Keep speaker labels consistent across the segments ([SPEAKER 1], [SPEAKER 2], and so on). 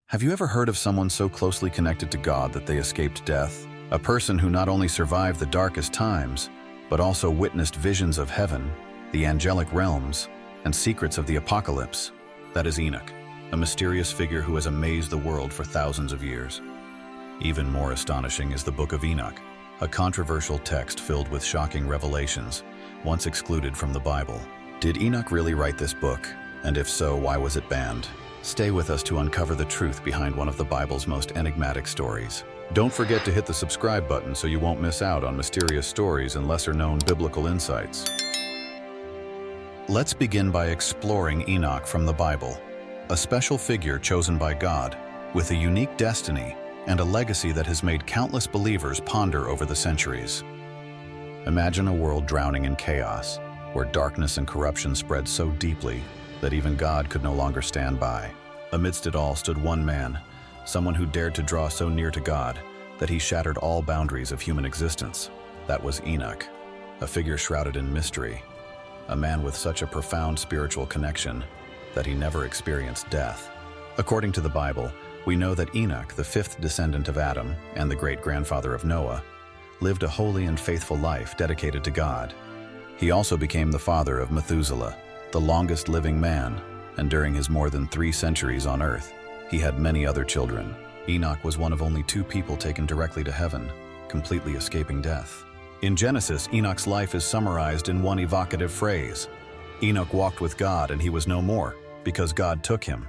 [SPEAKER 1] Have you ever heard of someone so closely connected to God that they escaped death? A person who not only survived the darkest times, but also witnessed visions of heaven, the angelic realms, and secrets of the apocalypse. That is Enoch, a mysterious figure who has amazed the world for thousands of years. Even more astonishing is the Book of Enoch, a controversial text filled with shocking revelations, once excluded from the Bible. Did Enoch really write this book? And if so, why was it banned? Stay with us to uncover the truth behind one of the Bible's most enigmatic stories. Don't forget to hit the subscribe button so you won't miss out on mysterious stories and lesser-known biblical insights. Let's begin by exploring Enoch from the Bible, a special figure chosen by God, with a unique destiny and a legacy that has made countless believers ponder over the centuries. Imagine a world drowning in chaos, where darkness and corruption spread so deeply that even God could no longer stand by. Amidst it all stood one man, someone who dared to draw so near to God that he shattered all boundaries of human existence. That was Enoch, a figure shrouded in mystery, a man with such a profound spiritual connection that he never experienced death. According to the Bible, we know that Enoch, the fifth descendant of Adam and the great-grandfather of Noah, lived a holy and faithful life dedicated to God. He also became the father of Methuselah, the longest living man, and during his more than 3 centuries on earth, he had many other children. Enoch was one of only 2 people taken directly to heaven, completely escaping death. In Genesis, Enoch's life is summarized in one evocative phrase: Enoch walked with God and he was no more, because God took him.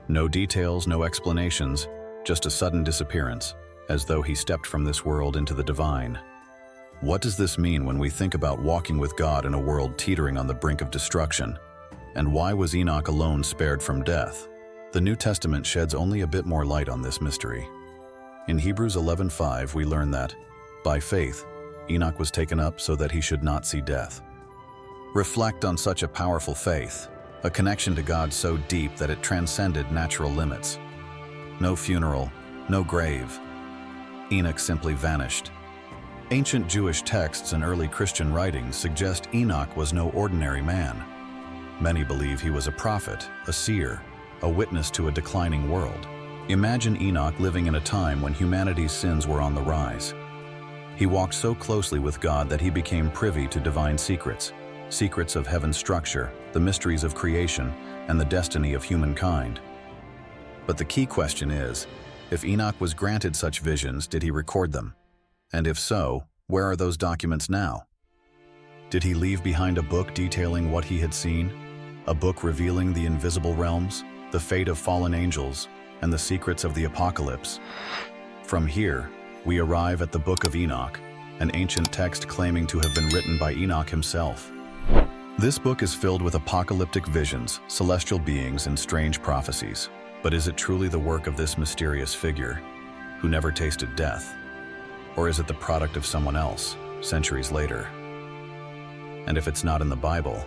[SPEAKER 1] No details, no explanations, just a sudden disappearance, as though he stepped from this world into the divine. What does this mean when we think about walking with God in a world teetering on the brink of destruction? And why was Enoch alone spared from death? The New Testament sheds only a bit more light on this mystery. In Hebrews 11:5, we learn that, by faith, Enoch was taken up so that he should not see death. Reflect on such a powerful faith, a connection to God so deep that it transcended natural limits. No funeral, no grave. Enoch simply vanished. Ancient Jewish texts and early Christian writings suggest Enoch was no ordinary man. Many believe he was a prophet, a seer, a witness to a declining world. Imagine Enoch living in a time when humanity's sins were on the rise. He walked so closely with God that he became privy to divine secrets, secrets of heaven's structure, the mysteries of creation, and the destiny of humankind. But the key question is, if Enoch was granted such visions, did he record them? And if so, where are those documents now? Did he leave behind a book detailing what he had seen? A book revealing the invisible realms, the fate of fallen angels, and the secrets of the apocalypse? From here, we arrive at the Book of Enoch, an ancient text claiming to have been written by Enoch himself. This book is filled with apocalyptic visions, celestial beings, and strange prophecies. But is it truly the work of this mysterious figure, who never tasted death? Or is it the product of someone else, centuries later? And if it's not in the Bible,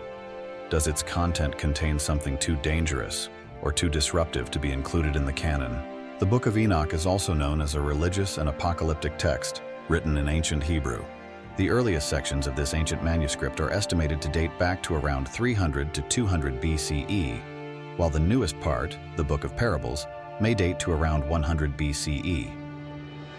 [SPEAKER 1] does its content contain something too dangerous or too disruptive to be included in the canon? The Book of Enoch is also known as a religious and apocalyptic text, written in ancient Hebrew. The earliest sections of this ancient manuscript are estimated to date back to around 300 to 200 BCE, while the newest part, the Book of Parables, may date to around 100 BCE.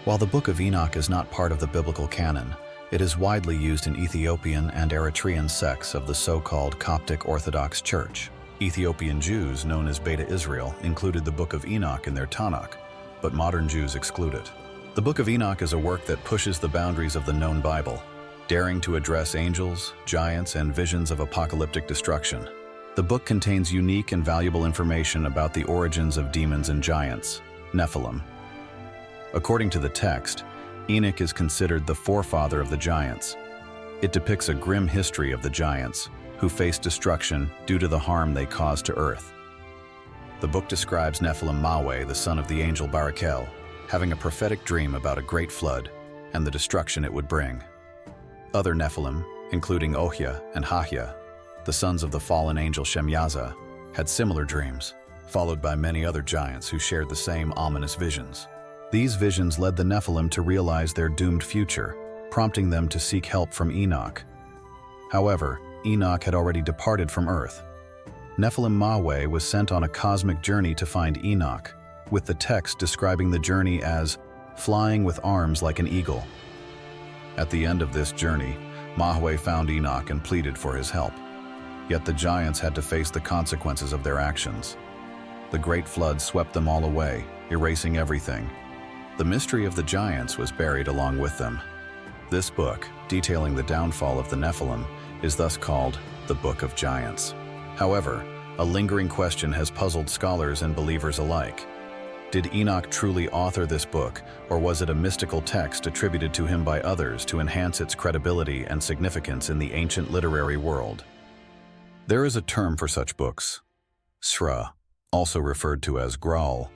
[SPEAKER 1] While the Book of Enoch is not part of the biblical canon, it is widely used in Ethiopian and Eritrean sects of the so-called Coptic Orthodox Church. Ethiopian Jews, known as Beta Israel, included the Book of Enoch in their Tanakh, but modern Jews exclude it. The Book of Enoch is a work that pushes the boundaries of the known Bible, daring to address angels, giants, and visions of apocalyptic destruction. The book contains unique and valuable information about the origins of demons and giants, Nephilim. According to the text, Enoch is considered the forefather of the giants. It depicts a grim history of the giants, who faced destruction due to the harm they caused to earth. The book describes Nephilim Maweh, the son of the angel Barakel, having a prophetic dream about a great flood and the destruction it would bring. Other Nephilim, including Ohia and Hahia, the sons of the fallen angel Shemyaza, had similar dreams, followed by many other giants who shared the same ominous visions. These visions led the Nephilim to realize their doomed future, prompting them to seek help from Enoch. However, Enoch had already departed from Earth. Nephilim Maweh was sent on a cosmic journey to find Enoch, with the text describing the journey as flying with arms like an eagle. At the end of this journey, Yahweh found Enoch and pleaded for his help. Yet the giants had to face the consequences of their actions. The great flood swept them all away, erasing everything. The mystery of the giants was buried along with them. This book, detailing the downfall of the Nephilim, is thus called the Book of Giants. However, a lingering question has puzzled scholars and believers alike. Did Enoch truly author this book, or was it a mystical text attributed to him by others to enhance its credibility and significance in the ancient literary world? There is a term for such books, sra, also referred to as graal,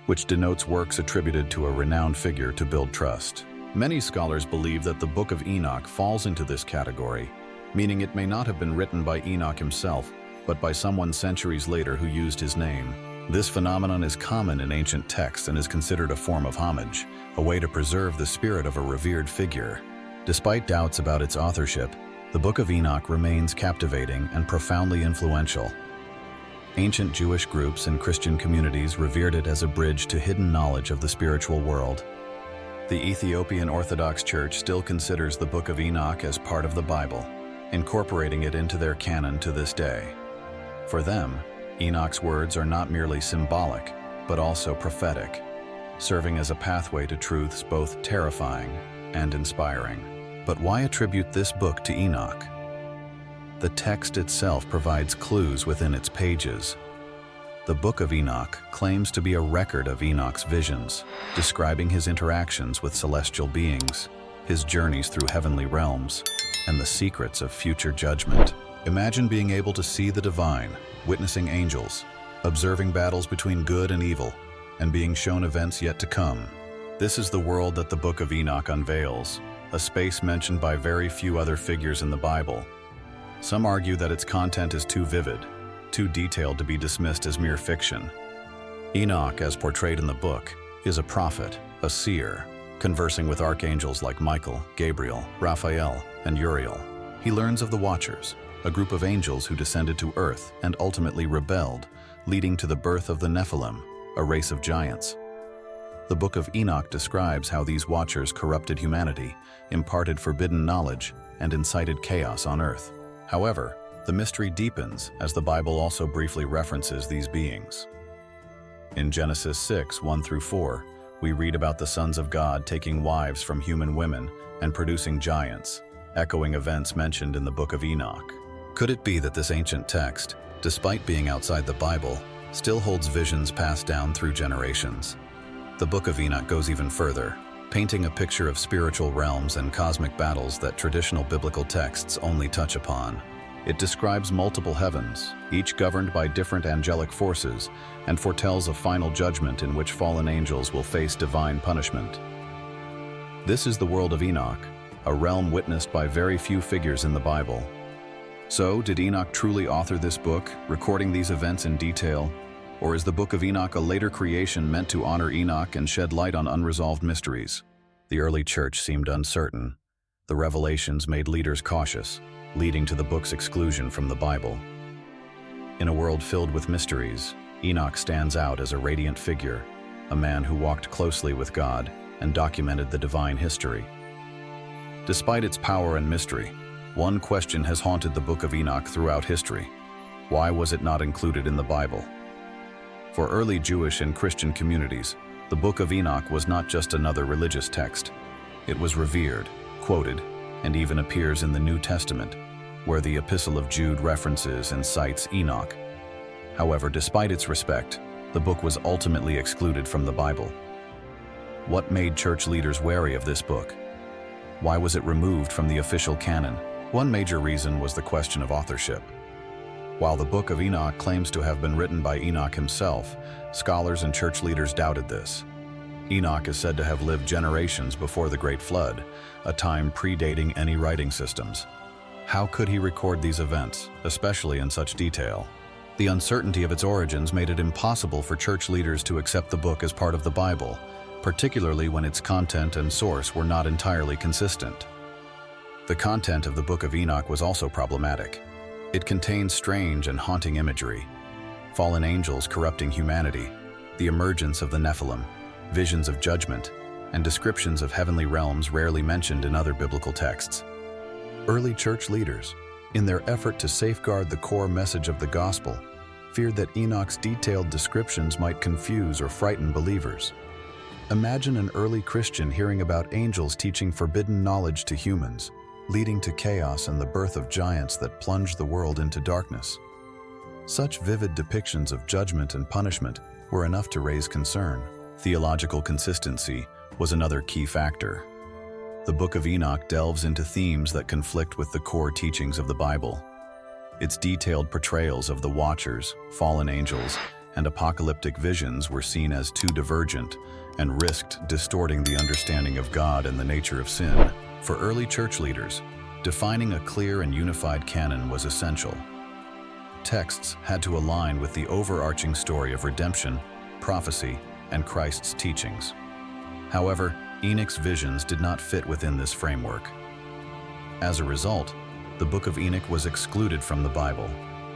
[SPEAKER 1] which denotes works attributed to a renowned figure to build trust. Many scholars believe that the Book of Enoch falls into this category, meaning it may not have been written by Enoch himself, but by someone centuries later who used his name. This phenomenon is common in ancient texts and is considered a form of homage, a way to preserve the spirit of a revered figure. Despite doubts about its authorship, the Book of Enoch remains captivating and profoundly influential. Ancient Jewish groups and Christian communities revered it as a bridge to hidden knowledge of the spiritual world. The Ethiopian Orthodox Church still considers the Book of Enoch as part of the Bible, incorporating it into their canon to this day. For them, Enoch's words are not merely symbolic, but also prophetic, serving as a pathway to truths both terrifying and inspiring. But why attribute this book to Enoch? The text itself provides clues within its pages. The Book of Enoch claims to be a record of Enoch's visions, describing his interactions with celestial beings, his journeys through heavenly realms, and the secrets of future judgment. Imagine being able to see the divine, witnessing angels, observing battles between good and evil, and being shown events yet to come. This is the world that the Book of Enoch unveils, a space mentioned by very few other figures in the Bible. Some argue that its content is too vivid, too detailed to be dismissed as mere fiction. Enoch, as portrayed in the book, is a prophet, a seer, conversing with archangels like Michael, Gabriel, Raphael, and Uriel. He learns of the Watchers, a group of angels who descended to earth and ultimately rebelled, leading to the birth of the Nephilim, a race of giants. The Book of Enoch describes how these Watchers corrupted humanity, imparted forbidden knowledge, and incited chaos on earth. However, the mystery deepens as the Bible also briefly references these beings. In Genesis 6, 1-4, we read about the sons of God taking wives from human women and producing giants, echoing events mentioned in the Book of Enoch. Could it be that this ancient text, despite being outside the Bible, still holds visions passed down through generations? The Book of Enoch goes even further, painting a picture of spiritual realms and cosmic battles that traditional biblical texts only touch upon. It describes multiple heavens, each governed by different angelic forces, and foretells a final judgment in which fallen angels will face divine punishment. This is the world of Enoch, a realm witnessed by very few figures in the Bible. So, did Enoch truly author this book, recording these events in detail? Or is the Book of Enoch a later creation meant to honor Enoch and shed light on unresolved mysteries? The early church seemed uncertain. The revelations made leaders cautious, leading to the book's exclusion from the Bible. In a world filled with mysteries, Enoch stands out as a radiant figure, a man who walked closely with God and documented the divine history. Despite its power and mystery, one question has haunted the Book of Enoch throughout history. Why was it not included in the Bible? For early Jewish and Christian communities, the Book of Enoch was not just another religious text. It was revered, quoted, and even appears in the New Testament, where the Epistle of Jude references and cites Enoch. However, despite its respect, the book was ultimately excluded from the Bible. What made church leaders wary of this book? Why was it removed from the official canon? One major reason was the question of authorship. While the Book of Enoch claims to have been written by Enoch himself, scholars and church leaders doubted this. Enoch is said to have lived generations before the Great Flood, a time predating any writing systems. How could he record these events, especially in such detail? The uncertainty of its origins made it impossible for church leaders to accept the book as part of the Bible, particularly when its content and source were not entirely consistent. The content of the Book of Enoch was also problematic. It contains strange and haunting imagery, fallen angels corrupting humanity, the emergence of the Nephilim, visions of judgment, and descriptions of heavenly realms rarely mentioned in other biblical texts. Early church leaders, in their effort to safeguard the core message of the gospel, feared that Enoch's detailed descriptions might confuse or frighten believers. Imagine an early Christian hearing about angels teaching forbidden knowledge to humans, leading to chaos and the birth of giants that plunged the world into darkness. Such vivid depictions of judgment and punishment were enough to raise concern. Theological consistency was another key factor. The Book of Enoch delves into themes that conflict with the core teachings of the Bible. Its detailed portrayals of the Watchers, fallen angels, and apocalyptic visions were seen as too divergent and risked distorting the understanding of God and the nature of sin. For early church leaders, defining a clear and unified canon was essential. Texts had to align with the overarching story of redemption, prophecy, and Christ's teachings. However, Enoch's visions did not fit within this framework. As a result, the Book of Enoch was excluded from the Bible.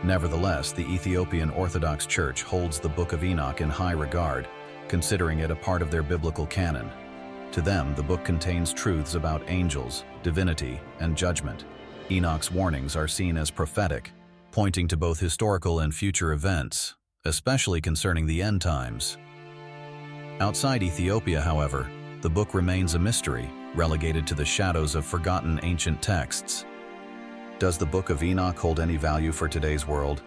[SPEAKER 1] Nevertheless, the Ethiopian Orthodox Church holds the Book of Enoch in high regard, considering it a part of their biblical canon. To them, the book contains truths about angels, divinity, and judgment. Enoch's warnings are seen as prophetic, pointing to both historical and future events, especially concerning the end times. Outside Ethiopia, however, the book remains a mystery, relegated to the shadows of forgotten ancient texts. Does the Book of Enoch hold any value for today's world?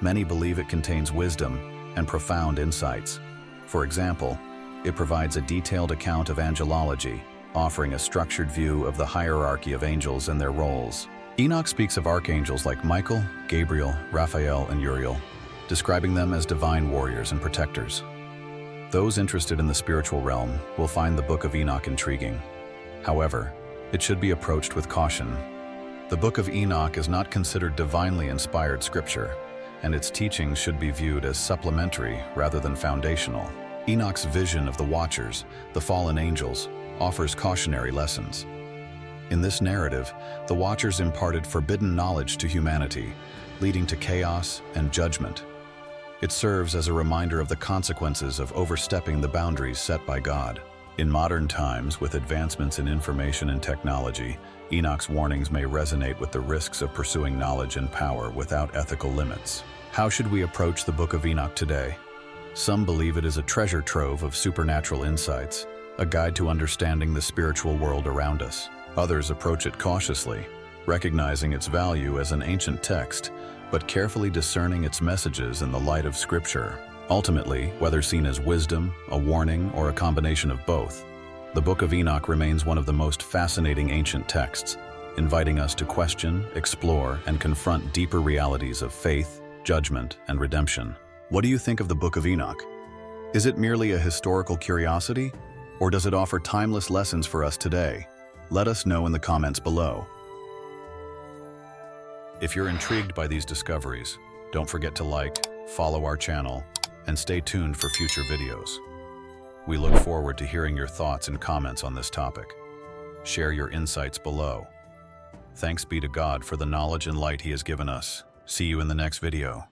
[SPEAKER 1] Many believe it contains wisdom and profound insights. For example, it provides a detailed account of angelology, offering a structured view of the hierarchy of angels and their roles. Enoch speaks of archangels like Michael, Gabriel, Raphael, and Uriel, describing them as divine warriors and protectors. Those interested in the spiritual realm will find the Book of Enoch intriguing. However, it should be approached with caution. The Book of Enoch is not considered divinely inspired scripture, and its teachings should be viewed as supplementary rather than foundational. Enoch's vision of the Watchers, the fallen angels, offers cautionary lessons. In this narrative, the Watchers imparted forbidden knowledge to humanity, leading to chaos and judgment. It serves as a reminder of the consequences of overstepping the boundaries set by God. In modern times, with advancements in information and technology, Enoch's warnings may resonate with the risks of pursuing knowledge and power without ethical limits. How should we approach the Book of Enoch today? Some believe it is a treasure trove of supernatural insights, a guide to understanding the spiritual world around us. Others approach it cautiously, recognizing its value as an ancient text, but carefully discerning its messages in the light of Scripture. Ultimately, whether seen as wisdom, a warning, or a combination of both, the Book of Enoch remains one of the most fascinating ancient texts, inviting us to question, explore, and confront deeper realities of faith, judgment, and redemption. What do you think of the Book of Enoch? Is it merely a historical curiosity, or does it offer timeless lessons for us today? Let us know in the comments below. If you're intrigued by these discoveries, don't forget to like, follow our channel, and stay tuned for future videos. We look forward to hearing your thoughts and comments on this topic. Share your insights below. Thanks be to God for the knowledge and light He has given us. See you in the next video.